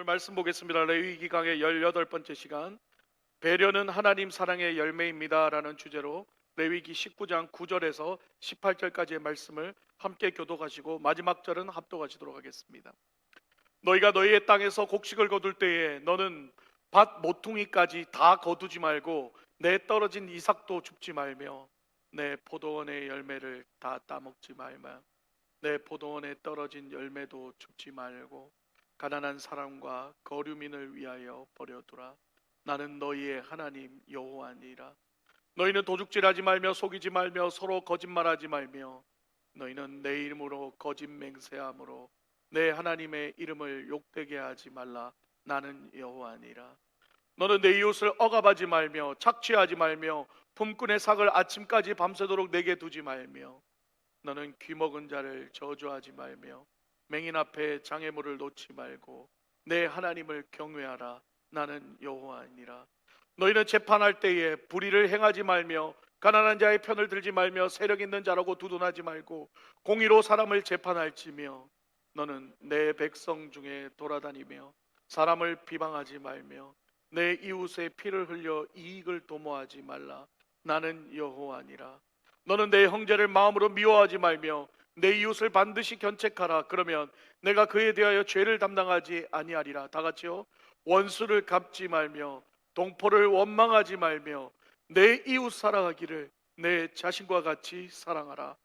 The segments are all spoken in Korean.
오늘 말씀 보겠습니다. 레위기 강의 18번째 시간, 배려는 하나님 사랑의 열매입니다 라는 주제로 레위기 19장 9절에서 18절까지의 말씀을 함께 교독하시고 마지막 절은 합독하시도록 하겠습니다. 너희가 너희의 땅에서 곡식을 거둘 때에 너는 밭 모퉁이까지 다 거두지 말고 내 떨어진 이삭도 줍지 말며 내 포도원의 열매를 다 따먹지 말며 내 포도원에 떨어진 열매도 줍지 말고 가난한 사람과 거류민을 위하여 버려두라. 나는 너희의 하나님 여호와니라. 너희는 도둑질하지 말며 속이지 말며 서로 거짓말하지 말며 너희는 내 이름으로 거짓 맹세함으로 내 하나님의 이름을 욕되게 하지 말라. 나는 여호와니라. 너는 내 이웃을 억압하지 말며 착취하지 말며 품꾼의 삭을 아침까지 밤새도록 내게 두지 말며 너는 귀먹은 자를 저주하지 말며 맹인 앞에 장애물을 놓지 말고 내 하나님을 경외하라. 나는 여호와니라. 너희는 재판할 때에 불의를 행하지 말며 가난한 자의 편을 들지 말며 세력 있는 자라고 두둔하지 말고 공의로 사람을 재판할지며 너는 내 백성 중에 돌아다니며 사람을 비방하지 말며 내 이웃의 피를 흘려 이익을 도모하지 말라. 나는 여호와니라. 너는 내 형제를 마음으로 미워하지 말며 내 이웃을 반드시 견책하라. 그러면 내가 그에 대하여 죄를 담당하지 아니하리라. 다 같이요. 원수를 갚지 말며 동포를 원망하지 말며 내 이웃 사랑하기를 내 자신과 같이 사랑하라.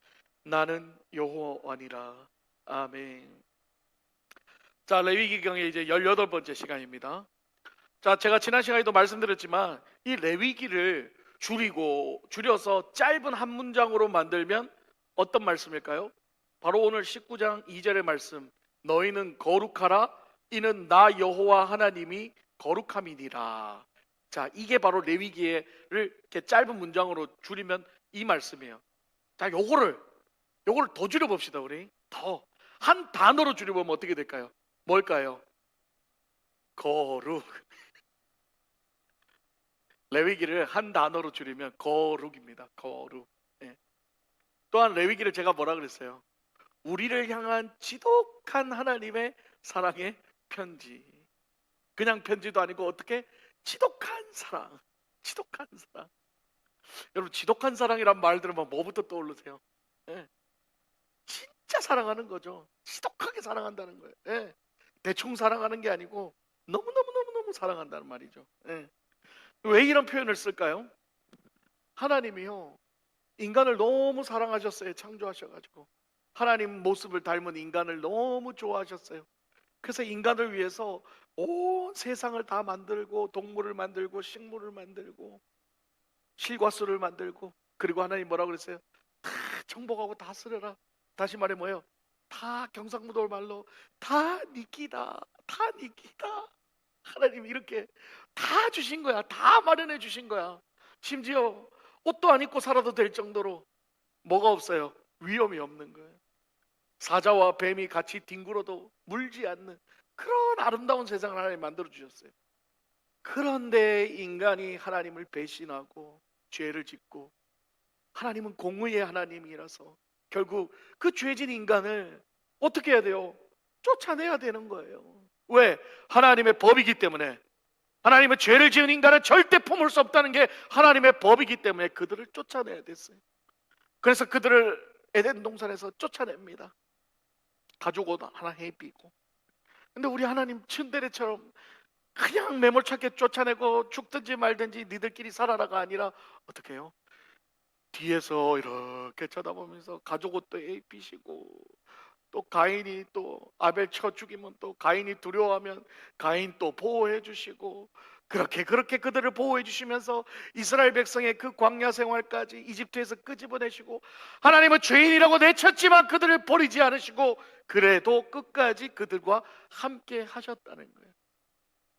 나는 여호와니라. 아멘. 자, 레위기경의 이제 18번째 시간입니다. 자, 제가 지난 시간에도 말씀드렸지만 이 레위기를 줄여서 짧은 한 문장으로 만들면 어떤 말씀일까요? 바로 오늘 19장 2절의 말씀, 너희는 거룩하라. 이는 나 여호와 하나님이 거룩함이니라. 자, 이게 바로 레위기를 이렇게 짧은 문장으로 줄이면 이 말씀이에요. 자, 요거를 더 줄여봅시다. 우리 더 한 단어로 줄여보면 어떻게 될까요? 뭘까요? 거룩. 레위기를 한 단어로 줄이면 거룩입니다. 거룩. 예. 또한 레위기를 제가 뭐라 그랬어요? 우리를 향한 지독한 하나님의 사랑의 편지. 그냥 편지도 아니고 어떻게? 지독한 사랑. 지독한 사랑. 여러분, 지독한 사랑이란 말 들으면 뭐부터 떠오르세요? 예. 진짜 사랑하는 거죠. 지독하게 사랑한다는 거예요. 예. 대충 사랑하는 게 아니고 너무너무너무너무 사랑한다는 말이죠. 예. 왜 이런 표현을 쓸까요? 하나님이요, 인간을 너무 사랑하셨어요. 창조하셔가지고 하나님 모습을 닮은 인간을 너무 좋아하셨어요. 그래서 인간을 위해서 온 세상을 다 만들고 동물을 만들고 식물을 만들고 실과수를 만들고, 그리고 하나님 뭐라고 그랬어요? 다 정복하고 다스려라. 다시 말해 뭐예요? 다 경상무도 말로 다 니끼다. 다 니끼다. 하나님이 이렇게 다 주신 거야. 다 마련해 주신 거야. 심지어 옷도 안 입고 살아도 될 정도로 뭐가 없어요? 위험이 없는 거예요. 사자와 뱀이 같이 뒹굴어도 물지 않는 그런 아름다운 세상을 하나님 만들어 주셨어요. 그런데 인간이 하나님을 배신하고 죄를 짓고, 하나님은 공의의 하나님이라서 결국 그 죄진 인간을 어떻게 해야 돼요? 쫓아내야 되는 거예요. 왜? 하나님의 법이기 때문에. 하나님은 죄를 지은 인간은 절대 품을 수 없다는 게 하나님의 법이기 때문에 그들을 쫓아내야 됐어요. 그래서 그들을 에덴 동산에서 쫓아냅니다. 가죽 옷 하나 해입히고. 근데 우리 하나님 츤데레처럼 그냥 매몰차게 쫓아내고 죽든지 말든지 니들끼리 살아라가 아니라 어떻게 해요? 뒤에서 이렇게 쳐다보면서 가죽 옷도 입히시고, 또 가인이 또 아벨 쳐 죽이면 또 가인이 두려워하면 가인 또 보호해 주시고, 그렇게 그들을 보호해 주시면서 이스라엘 백성의 그 광야 생활까지 이집트에서 끄집어내시고, 하나님은 죄인이라고 내쳤지만 그들을 버리지 않으시고 그래도 끝까지 그들과 함께 하셨다는 거예요.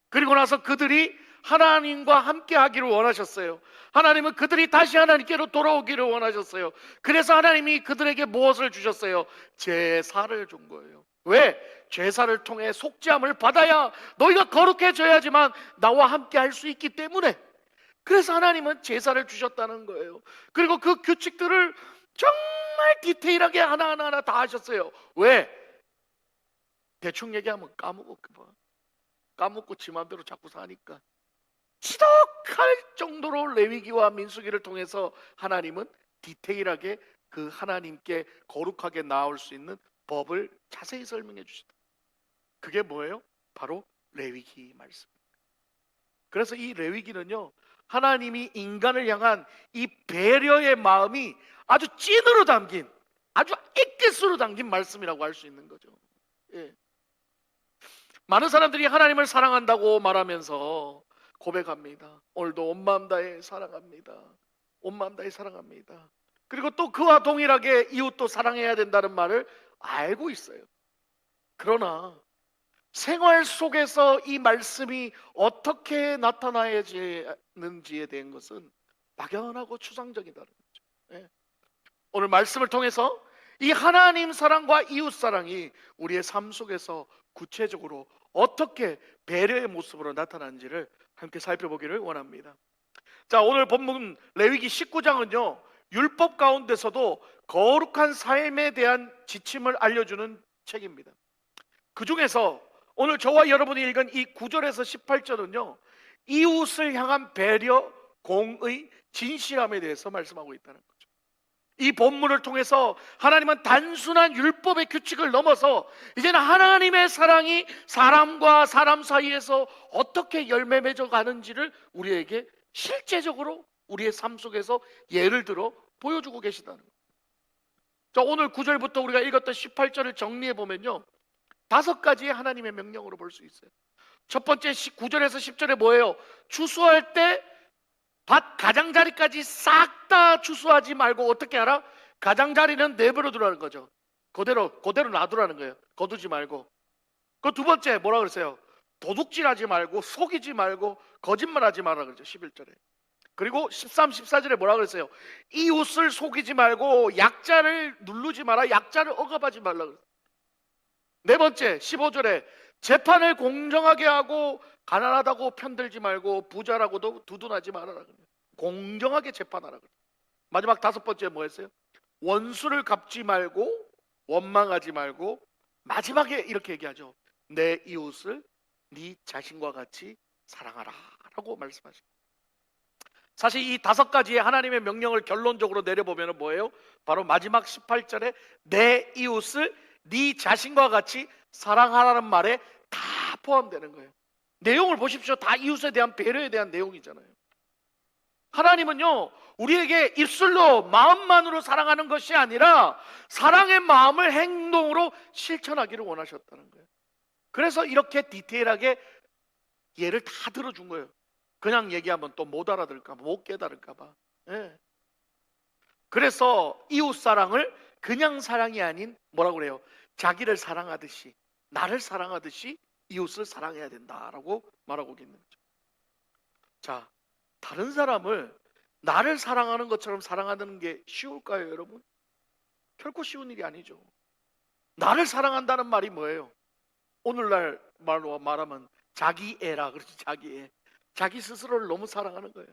그리고 나서 그들이 하나님과 함께 하기를 원하셨어요. 하나님은 그들이 다시 하나님께로 돌아오기를 원하셨어요. 그래서 하나님이 그들에게 무엇을 주셨어요? 제사를 준 거예요. 왜? 제사를 통해 속죄함을 받아야 너희가 거룩해져야지만 나와 함께 할 수 있기 때문에. 그래서 하나님은 제사를 주셨다는 거예요. 그리고 그 규칙들을 정말 디테일하게 하나하나 다 하셨어요. 왜? 대충 얘기하면 까먹을까 봐. 까먹고 지 맘대로 자꾸 사니까. 지독할 정도로 레위기와 민수기를 통해서 하나님은 디테일하게 그 하나님께 거룩하게 나올 수 있는 법을 자세히 설명해 주시다. 그게 뭐예요? 바로 레위기 말씀. 그래서 이 레위기는요, 하나님이 인간을 향한 이 배려의 마음이 아주 찐으로 담긴, 아주 액기스로 담긴 말씀이라고 할 수 있는 거죠. 예. 많은 사람들이 하나님을 사랑한다고 말하면서 고백합니다. 오늘도 온 마음 다해 사랑합니다. 온 마음 다해 사랑합니다. 그리고 또 그와 동일하게 이웃도 사랑해야 된다는 말을 알고 있어요. 그러나 생활 속에서 이 말씀이 어떻게 나타나야지는지에 대한 것은 막연하고 추상적이다는 거죠. 예. 오늘 말씀을 통해서 이 하나님 사랑과 이웃 사랑이 우리의 삶 속에서 구체적으로 어떻게 배려의 모습으로 나타나는지를 함께 살펴보기를 원합니다. 자, 오늘 본문 레위기 19장은요 율법 가운데서도 거룩한 삶에 대한 지침을 알려주는 책입니다. 그 중에서 오늘 저와 여러분이 읽은 이 9절에서 18절은요 이웃을 향한 배려, 공의, 진실함에 대해서 말씀하고 있다는 거죠. 이 본문을 통해서 하나님은 단순한 율법의 규칙을 넘어서 이제는 하나님의 사랑이 사람과 사람 사이에서 어떻게 열매 맺어 가는지를 우리에게 실제적으로 우리의 삶 속에서 예를 들어 보여주고 계시다는 거예요. 자, 오늘 9절부터 우리가 읽었던 18절을 정리해 보면요 5가지의 하나님의 명령으로 볼 수 있어요. 첫 번째 9절에서 10절에 뭐예요? 추수할 때 밭 가장자리까지 싹 다 추수하지 말고 어떻게 하라? 가장자리는 내버려 두라는 거죠. 그대로 놔두라는 거예요. 거두지 말고. 그 두 번째 뭐라 그랬어요? 도둑질하지 말고 속이지 말고 거짓말하지 말라 그러죠. 11절에. 그리고 13, 14절에 뭐라 그랬어요? 이웃을 속이지 말고 약자를 누르지 마라. 약자를 억압하지 말라 그랬어요. 네 번째 15절에 재판을 공정하게 하고 가난하다고 편들지 말고 부자라고도 두둔하지 말아라. 공정하게 재판하라. 마지막 5번째 뭐였어요? 원수를 갚지 말고 원망하지 말고 마지막에 이렇게 얘기하죠. 내 이웃을 네 자신과 같이 사랑하라 라고 말씀하십니다. 사실 이 5가지의 하나님의 명령을 결론적으로 내려보면 뭐예요? 바로 마지막 18절에 내 이웃을 네 자신과 같이 사랑하라는 말에 다 포함되는 거예요. 내용을 보십시오. 다 이웃에 대한 배려에 대한 내용이잖아요. 하나님은요 우리에게 입술로 마음만으로 사랑하는 것이 아니라 사랑의 마음을 행동으로 실천하기를 원하셨다는 거예요. 그래서 이렇게 디테일하게 예를 다 들어준 거예요. 그냥 얘기하면 또 못 알아들을까 봐, 못 깨달을까 봐. 예. 그래서 이웃 사랑을 그냥 사랑이 아닌 뭐라고 그래요? 자기를 사랑하듯이, 나를 사랑하듯이 이웃을 사랑해야 된다라고 말하고 있는 거죠. 자, 다른 사람을 나를 사랑하는 것처럼 사랑하는 게 쉬울까요, 여러분? 결코 쉬운 일이 아니죠. 나를 사랑한다는 말이 뭐예요? 오늘날 말로 말하면 자기애라 그러지. 자기애. 자기 스스로를 너무 사랑하는 거예요.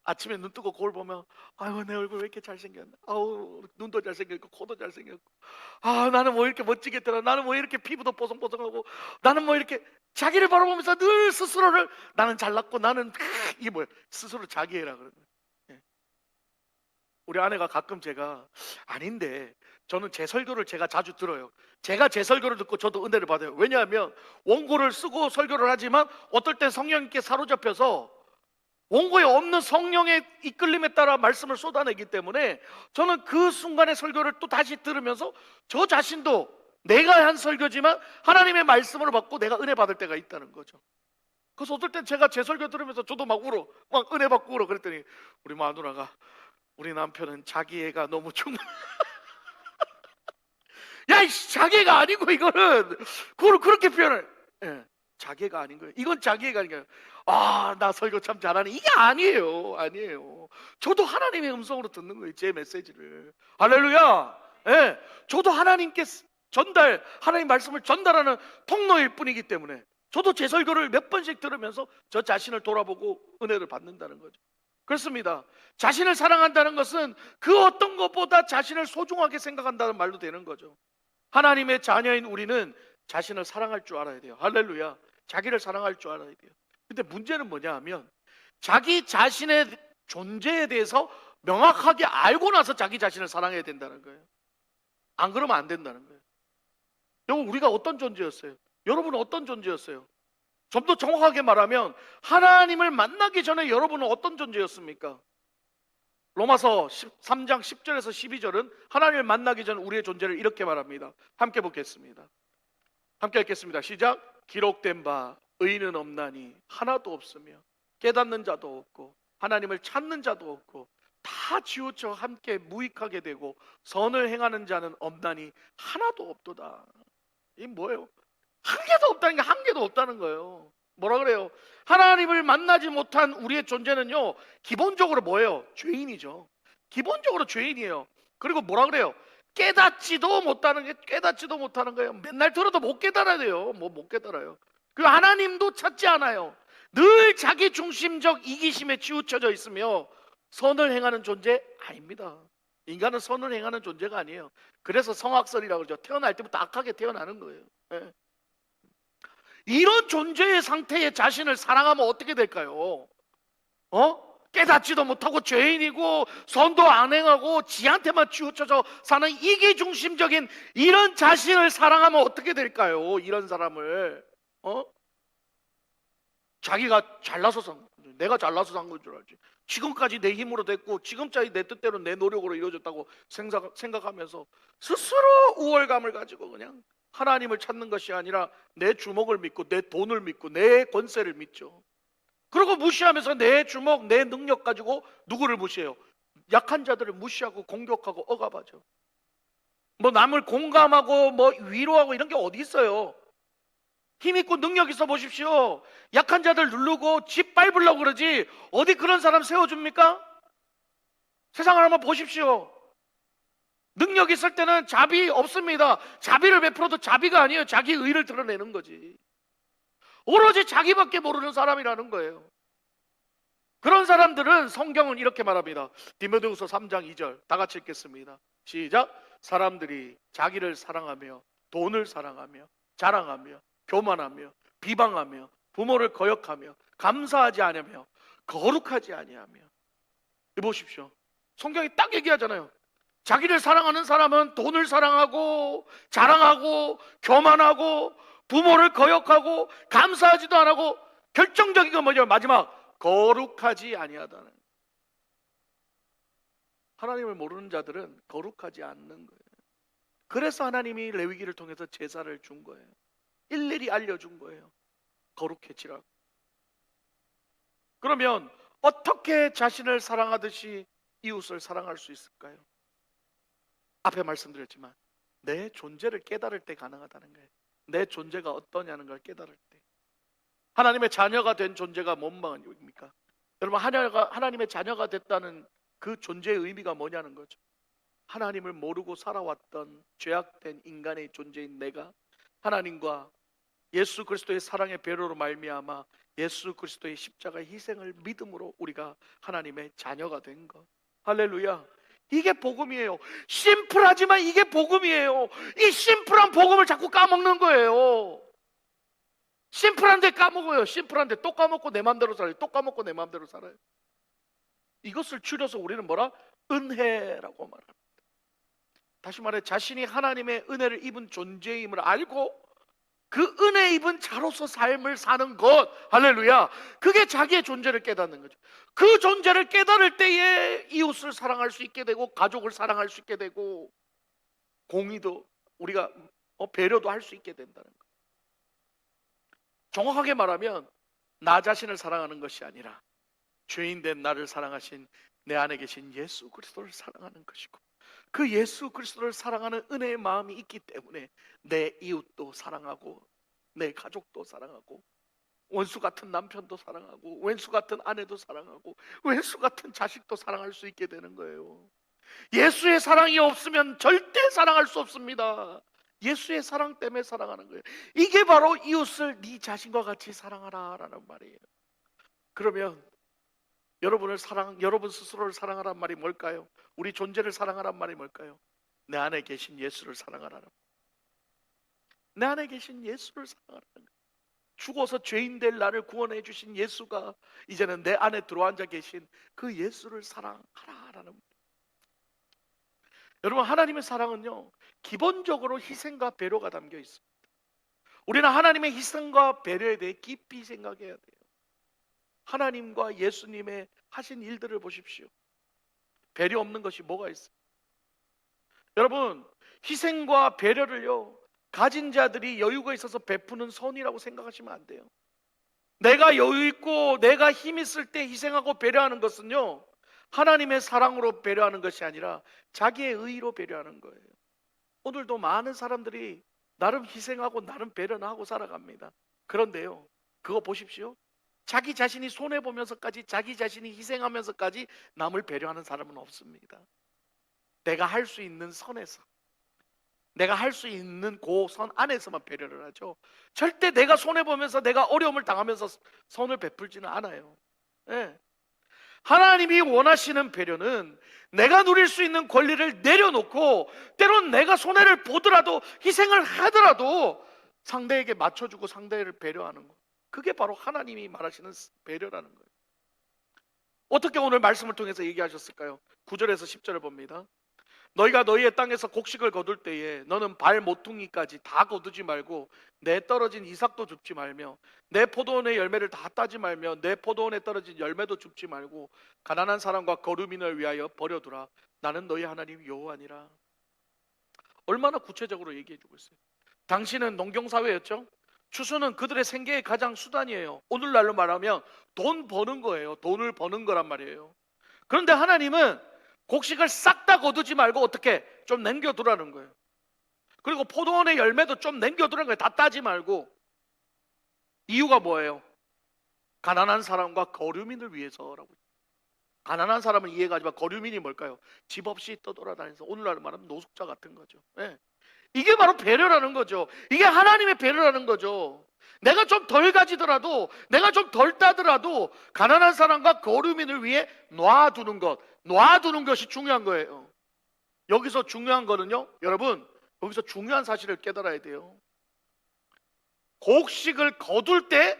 아침에 눈 뜨고 거울 보면 아유 내 얼굴 왜 이렇게 잘생겼나, 아우 눈도 잘생겼고 코도 잘생겼고, 아 나는 뭐 이렇게 멋지게 들어, 나는 뭐 이렇게 피부도 뽀송뽀송하고, 나는 뭐 이렇게 자기를 바라보면서 늘 스스로를 나는 잘났고 나는 이게 뭐야, 스스로 자기애라 그러는 거예요. 예. 우리 아내가 가끔 제가 아닌데 저는 제 설교를 제가 자주 들어요. 제가 제 설교를 듣고 저도 은혜를 받아요. 왜냐하면 원고를 쓰고 설교를 하지만 어떨 땐 성령님께 사로잡혀서 원고에 없는 성령의 이끌림에 따라 말씀을 쏟아내기 때문에 저는 그 순간의 설교를 또 다시 들으면서 저 자신도 내가 한 설교지만 하나님의 말씀으로 받고 내가 은혜 받을 때가 있다는 거죠. 그래서 어떨 땐 제가 제 설교 들으면서 저도 막 울어, 막 은혜 받고 울어. 그랬더니 우리 마누라가 우리 남편은 자기애가 너무 충만. 야, 이 자기애가 아니고 이거는 그걸 그렇게 표현을. 예. 자기애가 아닌 거예요. 이건 자기애가 아닌 거예요. 아, 나 설교 참 잘하네. 이게 아니에요. 아니에요. 저도 하나님의 음성으로 듣는 거예요. 제 메시지를. 할렐루야. 예. 저도 하나님께 하나님 말씀을 전달하는 통로일 뿐이기 때문에 저도 제 설교를 몇 번씩 들으면서 저 자신을 돌아보고 은혜를 받는다는 거죠. 그렇습니다. 자신을 사랑한다는 것은 그 어떤 것보다 자신을 소중하게 생각한다는 말도 되는 거죠. 하나님의 자녀인 우리는 자신을 사랑할 줄 알아야 돼요. 할렐루야. 자기를 사랑할 줄 알아야 돼요. 근데 문제는 뭐냐 하면 자기 자신의 존재에 대해서 명확하게 알고 나서 자기 자신을 사랑해야 된다는 거예요. 안 그러면 안 된다는 거예요. 여러분, 우리가 어떤 존재였어요? 여러분은 어떤 존재였어요? 좀 더 정확하게 말하면 하나님을 만나기 전에 여러분은 어떤 존재였습니까? 로마서 3장 10절에서 12절은 하나님을 만나기 전 우리의 존재를 이렇게 말합니다. 함께 보겠습니다. 함께 읽겠습니다. 시작. 기록된 바 의인은 없나니 하나도 없으며 깨닫는 자도 없고 하나님을 찾는 자도 없고 다 지우쳐 함께 무익하게 되고 선을 행하는 자는 없나니 하나도 없도다. 이게 뭐예요? 한 개도 없다는 게 한 개도 없다는 거예요. 뭐라 그래요? 하나님을 만나지 못한 우리의 존재는요, 기본적으로 뭐예요? 죄인이죠. 기본적으로 죄인이에요. 그리고 뭐라 그래요? 깨닫지도 못하는 거예요. 맨날 들어도 못 깨달아야 돼요. 못 깨달아요. 그리고 하나님도 찾지 않아요. 늘 자기 중심적 이기심에 치우쳐져 있으며 선을 행하는 존재 아닙니다. 인간은 선을 행하는 존재가 아니에요. 그래서 성악설이라고 그러죠. 태어날 때부터 악하게 태어나는 거예요. 네. 이런 존재의 상태에 자신을 사랑하면 어떻게 될까요? 깨닫지도 못하고 죄인이고 선도 안 행하고 지한테만 치우쳐져 사는 이기중심적인 이런 자신을 사랑하면 어떻게 될까요? 이런 사람을 자기가 잘나서 산 거죠. 내가 잘나서 산 건 줄 알지. 지금까지 내 힘으로 됐고 지금까지 내 뜻대로 내 노력으로 이루어졌다고 생각하면서 스스로 우월감을 가지고 그냥 하나님을 찾는 것이 아니라 내 주먹을 믿고 내 돈을 믿고 내 권세를 믿죠. 그리고 무시하면서 내 주먹, 내 능력 가지고 누구를 무시해요? 약한 자들을 무시하고 공격하고 억압하죠. 뭐 남을 공감하고 뭐 위로하고 이런 게 어디 있어요? 힘 있고 능력 있어 보십시오. 약한 자들 누르고 짓밟으려고 그러지 어디 그런 사람 세워줍니까? 세상을 한번 보십시오. 능력 있을 때는 자비 없습니다. 자비를 베풀어도 자비가 아니에요. 자기 의를 드러내는 거지. 오로지 자기밖에 모르는 사람이라는 거예요. 그런 사람들은 성경은 이렇게 말합니다. 디모데후서 3장 2절 다 같이 읽겠습니다. 시작. 사람들이 자기를 사랑하며 돈을 사랑하며 자랑하며 교만하며 비방하며 부모를 거역하며 감사하지 않으며 거룩하지 아니하며. 보십시오. 성경이 딱 얘기하잖아요. 자기를 사랑하는 사람은 돈을 사랑하고 자랑하고 교만하고 부모를 거역하고 감사하지도 안 하고 결정적인 건 뭐죠? 마지막 거룩하지 아니하다는. 하나님을 모르는 자들은 거룩하지 않는 거예요. 그래서 하나님이 레위기를 통해서 제사를 준 거예요. 일일이 알려준 거예요. 거룩해지라고. 그러면 어떻게 자신을 사랑하듯이 이웃을 사랑할 수 있을까요? 앞에 말씀드렸지만 내 존재를 깨달을 때 가능하다는 거예요. 내 존재가 어떠냐는 걸 깨달을 때. 하나님의 자녀가 된 존재가 뭔 말입니까? 여러분, 하나님의 자녀가 됐다는 그 존재의 의미가 뭐냐는 거죠. 하나님을 모르고 살아왔던 죄악된 인간의 존재인 내가 하나님과 예수 그리스도의 사랑의 배려로 말미암아 예수 그리스도의 십자가의 희생을 믿음으로 우리가 하나님의 자녀가 된 것. 할렐루야. 이게 복음이에요. 심플하지만 이게 복음이에요. 이 심플한 복음을 자꾸 까먹는 거예요. 심플한데 까먹어요. 심플한데 또 까먹고 내 마음대로 살아요. 또 까먹고 내 마음대로 살아요. 이것을 줄여서 우리는 뭐라? 은혜라고 말합니다. 다시 말해 자신이 하나님의 은혜를 입은 존재임을 알고 그 은혜 입은 자로서 삶을 사는 것. 할렐루야. 그게 자기의 존재를 깨닫는 거죠. 그 존재를 깨달을 때에 이웃을 사랑할 수 있게 되고 가족을 사랑할 수 있게 되고 공의도 우리가 배려도 할 수 있게 된다는 것. 정확하게 말하면 나 자신을 사랑하는 것이 아니라 죄인된 나를 사랑하신 내 안에 계신 예수 그리스도를 사랑하는 것이고 그 예수 그리스도를 사랑하는 은혜의 마음이 있기 때문에 내 이웃도 사랑하고 내 가족도 사랑하고 원수 같은 남편도 사랑하고 왼수 같은 아내도 사랑하고 왼수 같은 자식도 사랑할 수 있게 되는 거예요. 예수의 사랑이 없으면 절대 사랑할 수 없습니다. 예수의 사랑 때문에 사랑하는 거예요. 이게 바로 이웃을 네 자신과 같이 사랑하라 라는 말이에요. 그러면 여러분 스스로를 사랑하란 말이 뭘까요? 우리 존재를 사랑하란 말이 뭘까요? 내 안에 계신 예수를 사랑하라는, 내 안에 계신 예수를 사랑하라는 거예요. 죽어서 죄인 될 나를 구원해 주신 예수가 이제는 내 안에 들어앉아 계신 그 예수를 사랑하라라는. 여러분, 하나님의 사랑은요, 기본적으로 희생과 배려가 담겨 있습니다. 우리는 하나님의 희생과 배려에 대해 깊이 생각해야 돼요. 하나님과 예수님의 하신 일들을 보십시오. 배려 없는 것이 뭐가 있어요? 여러분, 희생과 배려를요, 가진 자들이 여유가 있어서 베푸는 선이라고 생각하시면 안 돼요. 내가 여유 있고 내가 힘 있을 때 희생하고 배려하는 것은요, 하나님의 사랑으로 배려하는 것이 아니라 자기의 의의로 배려하는 거예요. 오늘도 많은 사람들이 나름 희생하고 나름 배려는 하고 살아갑니다. 그런데요, 그거 보십시오. 자기 자신이 손해보면서까지, 자기 자신이 희생하면서까지 남을 배려하는 사람은 없습니다. 내가 할 수 있는 선에서, 내가 할 수 있는 그 선 안에서만 배려를 하죠. 절대 내가 손해보면서 내가 어려움을 당하면서 선을 베풀지는 않아요. 네. 하나님이 원하시는 배려는 내가 누릴 수 있는 권리를 내려놓고, 때론 내가 손해를 보더라도 희생을 하더라도 상대에게 맞춰주고 상대를 배려하는 것, 그게 바로 하나님이 말하시는 배려라는 거예요. 어떻게 오늘 말씀을 통해서 얘기하셨을까요? 9절에서 10절을 봅니다. 너희가 너희의 땅에서 곡식을 거둘 때에 너는 발 모퉁이까지 다 거두지 말고 내 떨어진 이삭도 줍지 말며 내 포도원의 열매를 다 따지 말며 내 포도원에 떨어진 열매도 줍지 말고 가난한 사람과 거류민을 위하여 버려두라. 나는 너희 하나님 여호와니라. 얼마나 구체적으로 얘기해주고 있어요. 당신은 농경사회였죠? 추수는 그들의 생계의 가장 수단이에요. 오늘날로 말하면 돈 버는 거예요. 돈을 버는 거란 말이에요. 그런데 하나님은 곡식을 싹 다 거두지 말고 어떻게 좀 남겨두라는 거예요. 그리고 포도원의 열매도 좀 남겨두라는 거예요. 다 따지 말고. 이유가 뭐예요? 가난한 사람과 거류민을 위해서라고. 가난한 사람은 이해가지만 거류민이 뭘까요? 집 없이 떠돌아다니면서 오늘날 말하면 노숙자 같은 거죠. 네. 이게 바로 배려라는 거죠. 이게 하나님의 배려라는 거죠. 내가 좀 덜 가지더라도, 내가 좀 덜 따더라도 가난한 사람과 거류민을 위해 놔두는 것이 중요한 거예요. 여기서 중요한 거는요, 여러분, 여기서 중요한 사실을 깨달아야 돼요. 곡식을 거둘 때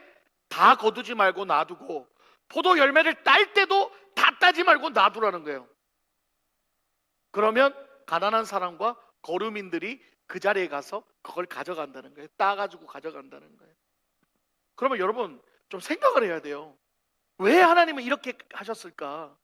다 거두지 말고 놔두고, 포도 열매를 딸 때도 다 따지 말고 놔두라는 거예요. 그러면 가난한 사람과 거류민들이 그 자리에 가서 그걸 가져간다는 거예요. 따가지고 가져간다는 거예요. 그러면 여러분 좀 생각을 해야 돼요. 왜 하나님은 이렇게 하셨을까?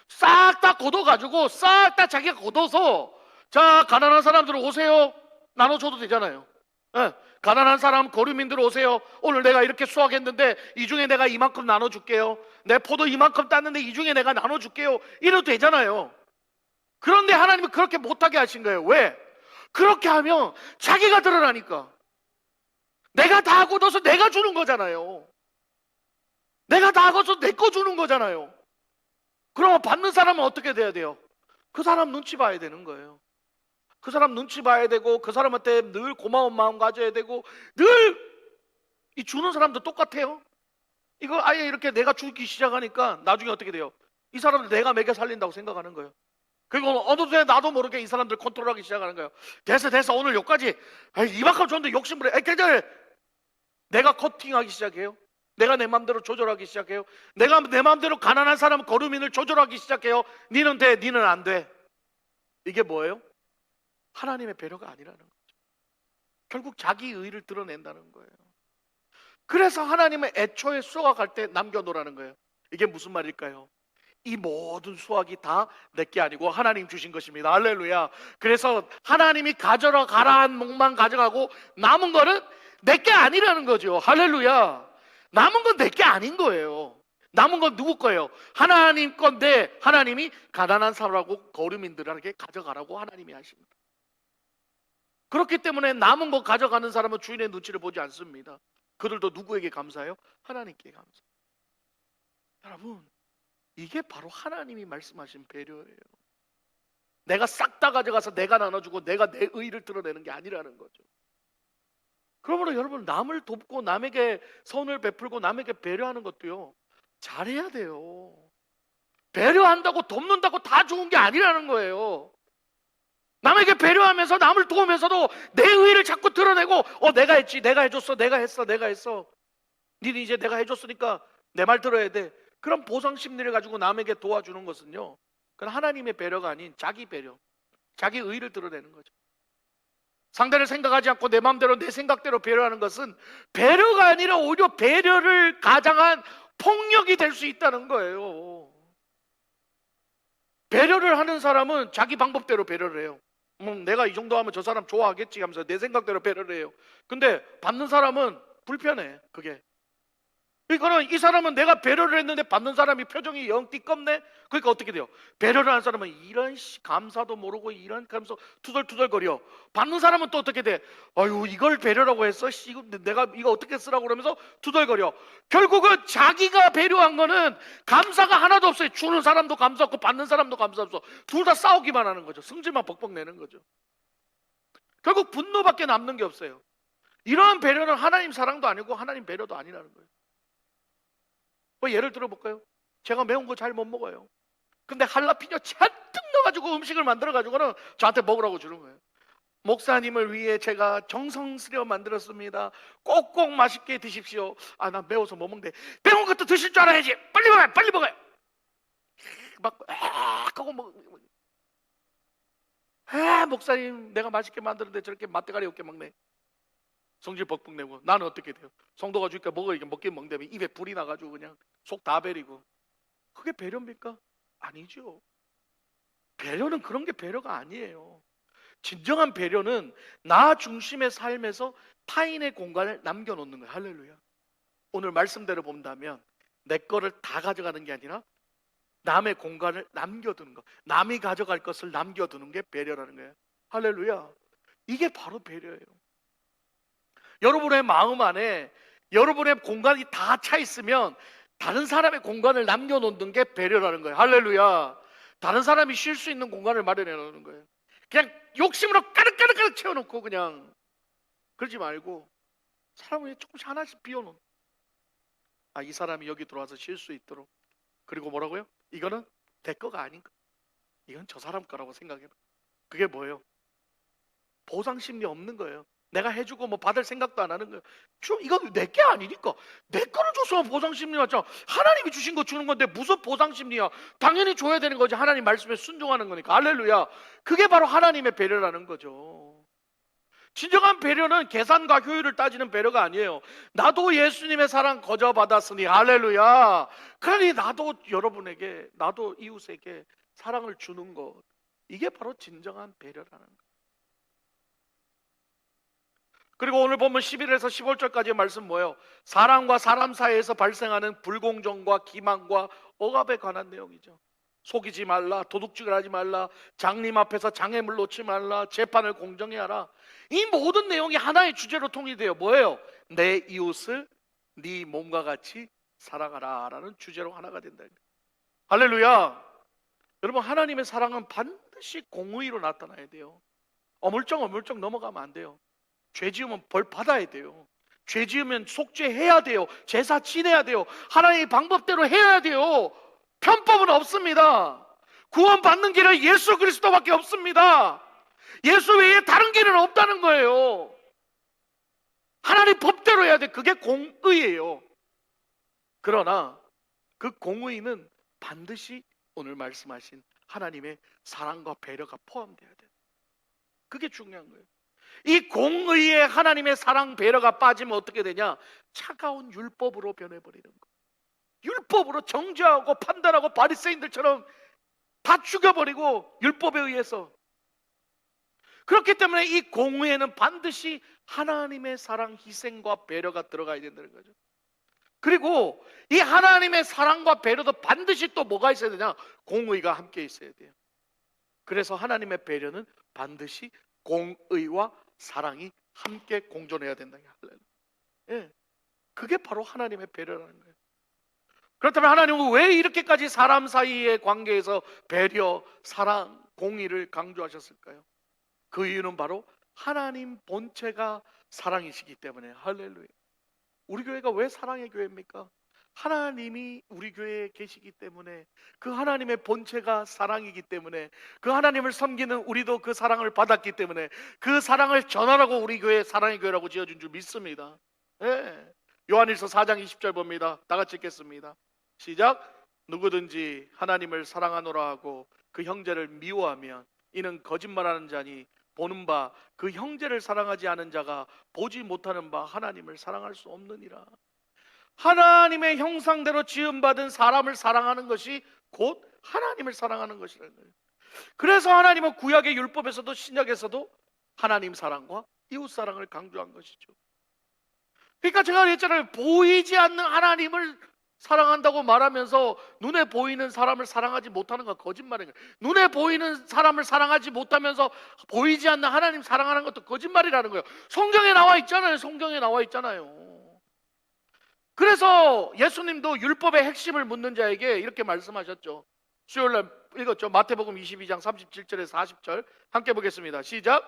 싹 다 걷어가지고 싹 다 자기가 걷어서, 자, 가난한 사람들 오세요, 나눠줘도 되잖아요. 네. 가난한 사람, 거류민들 오세요. 오늘 내가 이렇게 수확했는데 이 중에 내가 이만큼 나눠줄게요. 내 포도 이만큼 땄는데 이 중에 내가 나눠줄게요. 이래도 되잖아요. 그런데 하나님은 그렇게 못하게 하신 거예요. 왜? 그렇게 하면 자기가 드러나니까. 내가 다 걷어서 내가 주는 거잖아요. 내가 다 걷어서 내 거 주는 거잖아요. 그러면 받는 사람은 어떻게 돼야 돼요? 그 사람 눈치 봐야 되는 거예요. 그 사람 눈치 봐야 되고, 그 사람한테 늘 고마운 마음 가져야 되고, 늘 이 주는 사람도 똑같아요. 이거 아예 이렇게 내가 주기 시작하니까 나중에 어떻게 돼요? 이 사람들 내가 먹여 살린다고 생각하는 거예요. 그리고 어느 때 나도 모르게 이 사람들 컨트롤하기 시작하는 거예요. 됐어 오늘 여기까지. 이만큼 줬는데 욕심부려. 괜찮아요. 내가 커팅하기 시작해요. 내가 내 마음대로 조절하기 시작해요. 내가 내 마음대로 가난한 사람, 거류민을 조절하기 시작해요. 니는 돼, 니는 안 돼. 이게 뭐예요? 하나님의 배려가 아니라는 거죠. 결국 자기 의를 드러낸다는 거예요. 그래서 하나님은 애초에 수확할 때 남겨놓으라는 거예요. 이게 무슨 말일까요? 이 모든 수확이 다 내게 아니고 하나님 주신 것입니다. 할렐루야. 그래서 하나님이 가져라 가라 한 몫만 가져가고 남은 거는 내게 아니라는 거죠. 할렐루야. 남은 건 내게 아닌 거예요. 남은 건 누구 거예요? 하나님 건데, 하나님이 가난한 사람하고 거류민들에게 가져가라고 하나님이 하십니다. 그렇기 때문에 남은 거 가져가는 사람은 주인의 눈치를 보지 않습니다. 그들도 누구에게 감사해요? 하나님께 감사. 여러분, 이게 바로 하나님이 말씀하신 배려예요. 내가 싹 다 가져가서 내가 나눠주고 내가 내 의의를 드러내는 게 아니라는 거죠. 그러므로 여러분, 남을 돕고 남에게 선을 베풀고 남에게 배려하는 것도요, 잘해야 돼요. 배려한다고 돕는다고 다 좋은 게 아니라는 거예요. 남에게 배려하면서 남을 도우면서도 내 의의를 자꾸 드러내고, 내가 했지, 내가 해줬어, 내가 했어. 니는 이제 내가 해줬으니까 내 말 들어야 돼. 그런 보상 심리를 가지고 남에게 도와주는 것은요, 그건 하나님의 배려가 아닌 자기 배려, 자기 의를 드러내는 거죠. 상대를 생각하지 않고 내 마음대로 내 생각대로 배려하는 것은 배려가 아니라 오히려 배려를 가장한 폭력이 될 수 있다는 거예요. 배려를 하는 사람은 자기 방법대로 배려를 해요. 내가 이 정도 하면 저 사람 좋아하겠지 하면서 내 생각대로 배려를 해요. 근데 받는 사람은 불편해, 그게. 그러니까는 이 사람은 내가 배려를 했는데 받는 사람이 표정이 영 띠껍네? 그러니까 어떻게 돼요? 배려를 하는 사람은 이런 감사도 모르고 이런 하면서 투덜투덜거려. 받는 사람은 또 어떻게 돼? 아유, 이걸 배려라고 했어? 내가 이거 어떻게 쓰라고 그러면서 투덜거려. 결국은 자기가 배려한 거는 감사가 하나도 없어요. 주는 사람도 감사 없고 받는 사람도 감사 없어. 둘 다 싸우기만 하는 거죠. 승질만 벅벅 내는 거죠. 결국 분노밖에 남는 게 없어요. 이러한 배려는 하나님 사랑도 아니고 하나님 배려도 아니라는 거예요. 뭐 예를 들어 볼까요? 제가 매운 거 잘 못 먹어요. 근데 할라피뇨 잔뜩 넣어가지고 음식을 만들어가지고는 저한테 먹으라고 주는 거예요. 목사님을 위해 제가 정성스레 만들었습니다. 꼭꼭 맛있게 드십시오. 아, 나 매워서 못 먹는데 매운 것도 드실 줄 알아야지. 빨리 먹어요, 빨리 먹어요. 막 하고 목사님 내가 맛있게 만들었는데 저렇게 맛대가리 없게 먹네. 성질 벅벅 내고. 나는 어떻게 돼요? 성도가 주니까 먹으니까 먹긴 먹는데 입에 불이 나가지고 그냥 속 다 베리고. 그게 배려입니까? 아니죠. 배려는 그런 게 배려가 아니에요. 진정한 배려는 나 중심의 삶에서 타인의 공간을 남겨놓는 거예요. 할렐루야. 오늘 말씀대로 본다면 내 거를 다 가져가는 게 아니라 남의 공간을 남겨두는 거, 남이 가져갈 것을 남겨두는 게 배려라는 거예요. 할렐루야. 이게 바로 배려예요. 여러분의 마음 안에 여러분의 공간이 다 차 있으면 다른 사람의 공간을 남겨놓는 게 배려라는 거예요. 할렐루야. 다른 사람이 쉴 수 있는 공간을 마련해 놓는 거예요. 그냥 욕심으로 까르까르까르 채워놓고 그냥 그러지 말고 사람을 조금씩 하나씩 비워놓는. 이 사람이 여기 들어와서 쉴 수 있도록. 그리고 뭐라고요? 이거는 내 거가 아닌 거. 이건 저 사람 거라고 생각해요. 그게 뭐예요? 보상심리 없는 거예요. 내가 해주고 뭐 받을 생각도 안 하는 거예요. 이건 내 게 아니니까. 내 거를 줬으면 보상심리 맞죠. 하나님이 주신 거 주는 건데 무슨 보상심리야. 당연히 줘야 되는 거지. 하나님 말씀에 순종하는 거니까. 할렐루야. 그게 바로 하나님의 배려라는 거죠. 진정한 배려는 계산과 효율을 따지는 배려가 아니에요. 나도 예수님의 사랑 거저 받았으니 할렐루야. 그러니 나도 여러분에게, 나도 이웃에게 사랑을 주는 것. 이게 바로 진정한 배려라는 거예요. 그리고 오늘 보면 11에서 15절까지의 말씀 뭐예요? 사람과 사람 사이에서 발생하는 불공정과 기만과 억압에 관한 내용이죠. 속이지 말라, 도둑질을 하지 말라, 장님 앞에서 장애물 놓지 말라, 재판을 공정히 하라. 이 모든 내용이 하나의 주제로 통일돼요. 뭐예요? 내 이웃을 네 몸과 같이 사랑하라 라는 주제로 하나가 된다. 할렐루야. 여러분, 하나님의 사랑은 반드시 공의로 나타나야 돼요. 어물쩍 넘어가면 안 돼요. 죄 지으면 벌 받아야 돼요. 죄 지으면 속죄해야 돼요. 제사 지내야 돼요. 하나님의 방법대로 해야 돼요. 편법은 없습니다. 구원받는 길은 예수 그리스도밖에 없습니다. 예수 외에 다른 길은 없다는 거예요. 하나님 법대로 해야 돼. 그게 공의예요. 그러나 그 공의는 반드시 오늘 말씀하신 하나님의 사랑과 배려가 포함돼야 돼요. 그게 중요한 거예요. 이 공의에 하나님의 사랑 배려가 빠지면 어떻게 되냐? 차가운 율법으로 변해버리는 거예요. 율법으로 정죄하고 판단하고 바리새인들처럼 다 죽여버리고 율법에 의해서. 그렇기 때문에 이 공의에는 반드시 하나님의 사랑, 희생과 배려가 들어가야 된다는 거죠. 그리고 이 하나님의 사랑과 배려도 반드시 또 뭐가 있어야 되냐? 공의가 함께 있어야 돼요. 그래서 하나님의 배려는 반드시 공의와 사랑이 함께 공존해야 된다. 예, 그게 바로 하나님의 배려라는 거예요. 그렇다면 하나님은 왜 이렇게까지 사람 사이의 관계에서 배려, 사랑, 공의를 강조하셨을까요? 그 이유는 바로 하나님 본체가 사랑이시기 때문에. 할렐루야. 우리 교회가 왜 사랑의 교회입니까? 하나님이 우리 교회에 계시기 때문에, 그 하나님의 본체가 사랑이기 때문에, 그 하나님을 섬기는 우리도 그 사랑을 받았기 때문에 그 사랑을 전하라고 우리 교회 사랑의 교회라고 지어준 줄 믿습니다. 예. 요한일서 4장 20절 봅니다. 다 같이 읽겠습니다. 시작. 누구든지 하나님을 사랑하노라 하고 그 형제를 미워하면 이는 거짓말하는 자니 보는 바 그 형제를 사랑하지 않은 자가 보지 못하는 바 하나님을 사랑할 수 없느니라. 하나님의 형상대로 지음받은 사람을 사랑하는 것이 곧 하나님을 사랑하는 것이라는 거예요. 그래서 하나님은 구약의 율법에서도 신약에서도 하나님 사랑과 이웃 사랑을 강조한 것이죠. 그러니까 제가 그랬잖아요. 보이지 않는 하나님을 사랑한다고 말하면서 눈에 보이는 사람을 사랑하지 못하는 건 거짓말인 거예요. 눈에 보이는 사람을 사랑하지 못하면서 보이지 않는 하나님 사랑하는 것도 거짓말이라는 거예요. 성경에 나와 있잖아요. 성경에 나와 있잖아요. 그래서 예수님도 율법의 핵심을 묻는 자에게 이렇게 말씀하셨죠. 수요일날 읽었죠. 마태복음 22장 37절에서 40절 함께 보겠습니다. 시작.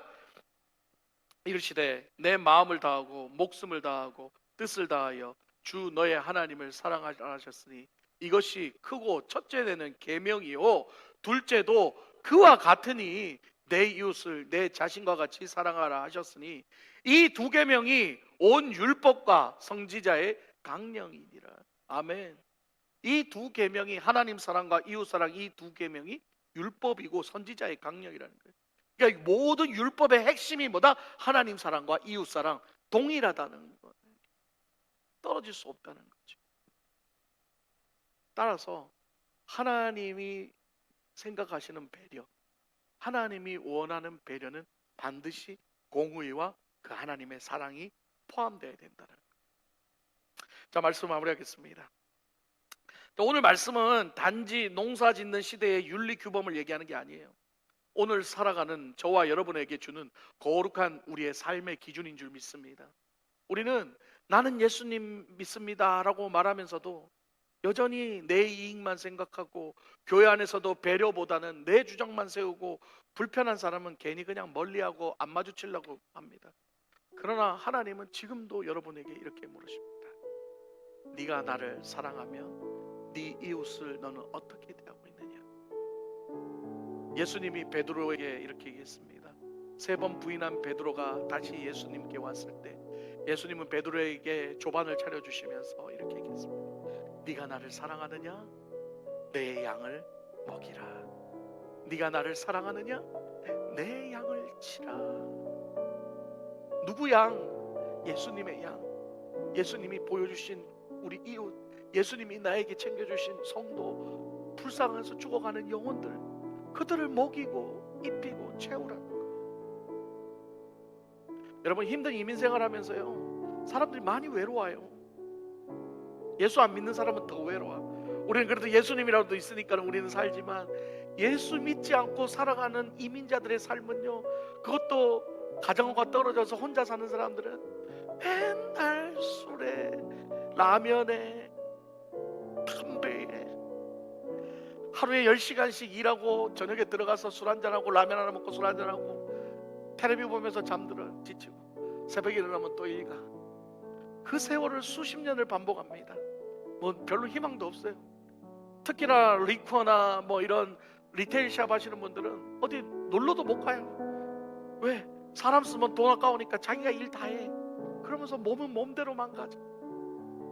이르시되 내 마음을 다하고 목숨을 다하고 뜻을 다하여 주 너의 하나님을 사랑하라 하셨으니 이것이 크고 첫째 되는 계명이요 둘째도 그와 같으니 내 이웃을 내 자신과 같이 사랑하라 하셨으니 이 두 계명이 온 율법과 선지자의 강령이니라. 아멘. 이 두 계명이 하나님 사랑과 이웃 사랑, 이 두 계명이 율법이고 선지자의 강령이라는 거예요. 그러니까 모든 율법의 핵심이 뭐다? 하나님 사랑과 이웃 사랑, 동일하다는 거예요. 떨어질 수 없다는 거죠. 따라서 하나님이 생각하시는 배려, 하나님이 원하는 배려는 반드시 공의와 그 하나님의 사랑이 포함되어야 된다는 거예요. 자, 말씀 마무리하겠습니다. 오늘 말씀은 단지 농사 짓는 시대의 윤리 규범을 얘기하는 게 아니에요. 오늘 살아가는 저와 여러분에게 주는 거룩한 우리의 삶의 기준인 줄 믿습니다. 우리는 나는 예수님 믿습니다 라고 말하면서도 여전히 내 이익만 생각하고 교회 안에서도 배려보다는 내 주장만 세우고 불편한 사람은 괜히 그냥 멀리하고 안 마주치려고 합니다. 그러나 하나님은 지금도 여러분에게 이렇게 물으십니다. 네가 나를 사랑하면 네 이웃을 너는 어떻게 대하고 있느냐. 예수님이 베드로에게 이렇게 얘기했습니다. 3번 부인한 베드로가 다시 예수님께 왔을 때 예수님은 베드로에게 조반을 차려주시면서 이렇게 얘기했습니다. 네가 나를 사랑하느냐? 내 양을 먹이라. 네가 나를 사랑하느냐? 내 양을 치라. 누구 양? 예수님의 양. 예수님이 보여주신 우리 이웃, 예수님이 나에게 챙겨주신 성도, 불쌍해서 죽어가는 영혼들, 그들을 먹이고 입히고 채우라는 거예요. 여러분, 힘든 이민생활하면서요 사람들이 많이 외로워요. 예수 안 믿는 사람은 더 외로워. 우리는 그래도 예수님이라도 있으니까 우리는 살지만 예수 믿지 않고 살아가는 이민자들의 삶은요, 그것도 가정과 떨어져서 혼자 사는 사람들은 맨날 술에 라면에 담배에 하루에 10시간씩 일하고 저녁에 들어가서 술 한잔하고 라면 하나 먹고 술 한잔하고 텔레비 보면서 잠들어 지치고 새벽에 일어나면 또 일가. 그 세월을 수십 년을 반복합니다. 뭐 별로 희망도 없어요. 특히나 리커나 뭐 이런 리테일 샵 하시는 분들은 어디 놀러도 못 가요. 왜? 사람 쓰면 돈 아까우니까 자기가 일 다 해. 그러면서 몸은 몸대로 망가져.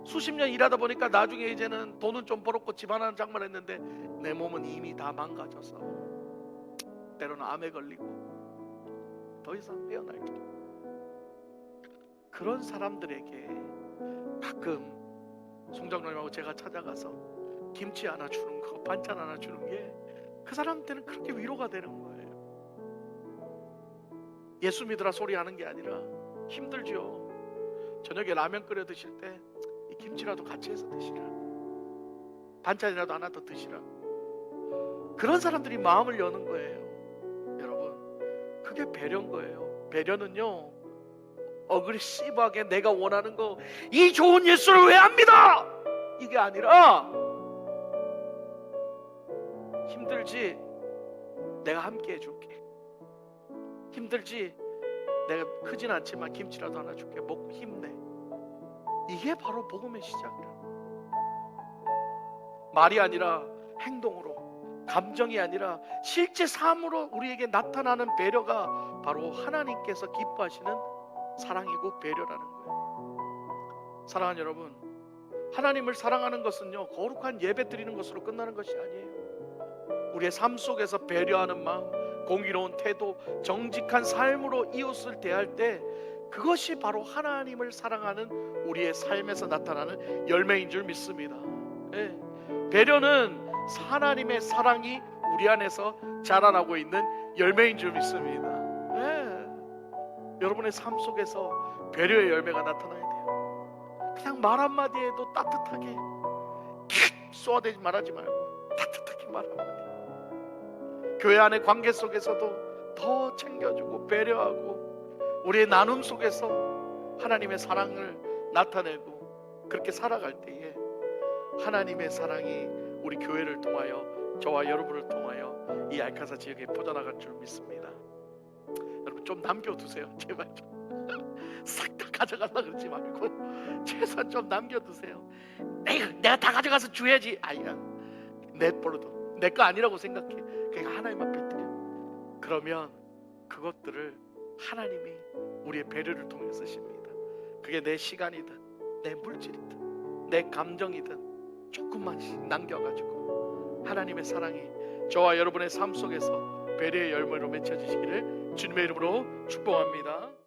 수십 년 일하다 보니까 나중에 이제는 돈은 좀 벌었고 집 하나는 장만했는데 내 몸은 이미 다 망가져서 때로는 암에 걸리고 더 이상 깨어날 길. 그런 사람들에게 가끔 송장로님하고 제가 찾아가서 김치 하나 주는 거, 반찬 하나 주는 게 그 사람한테는 그렇게 위로가 되는 거예요. 예수 믿으라 소리 하는 게 아니라 힘들죠. 저녁에 라면 끓여 드실 때 이 김치라도 같이 해서 드시라. 반찬이라도 하나 더 드시라. 그런 사람들이 마음을 여는 거예요. 여러분, 그게 배려인 거예요. 배려는요, 어그리시브하게 내가 원하는 거, 이 좋은 예수를 왜 안 믿어? 이게 아니라 힘들지? 내가 함께 해줄게. 힘들지? 내가 크진 않지만 김치라도 하나 줄게. 먹고 힘내. 이게 바로 복음의 시작이라. 말이 아니라 행동으로, 감정이 아니라 실제 삶으로 우리에게 나타나는 배려가 바로 하나님께서 기뻐하시는 사랑이고 배려라는 거예요. 사랑하는 여러분, 하나님을 사랑하는 것은요 거룩한 예배 드리는 것으로 끝나는 것이 아니에요. 우리의 삶 속에서 배려하는 마음, 공의로운 태도, 정직한 삶으로 이웃을 대할 때 그것이 바로 하나님을 사랑하는 우리의 삶에서 나타나는 열매인 줄 믿습니다. 예. 배려는 하나님의 사랑이 우리 안에서 자라나고 있는 열매인 줄 믿습니다. 예. 여러분의 삶 속에서 배려의 열매가 나타나야 돼요. 그냥 말 한마디에도 따뜻하게 쏘아대지 말하지 말고 따뜻하게 말 한마디. 교회 안의 관계 속에서도 더 챙겨주고 배려하고 우리의 나눔 속에서 하나님의 사랑을 나타내고 그렇게 살아갈 때에 하나님의 사랑이 우리 교회를 통하여 저와 여러분을 통하여 이 알카사 지역에 퍼져나갈 줄 믿습니다. 여러분 좀 남겨두세요. 제발 좀 싹 다 가져가려고 그러지 말고 최소한 좀 남겨두세요. 내가 다 가져가서 줘야지. 아니야, 내 버릇도 내 거 아니라고 생각해. 그러니까 하나님 앞에 드려. 그러면 그것들을 하나님이 우리의 배려를 통해 쓰십니다. 그게 내 시간이든 내 물질이든 내 감정이든 조금만씩 남겨가지고 하나님의 사랑이 저와 여러분의 삶 속에서 배려의 열매로 맺혀지시기를 주님의 이름으로 축복합니다.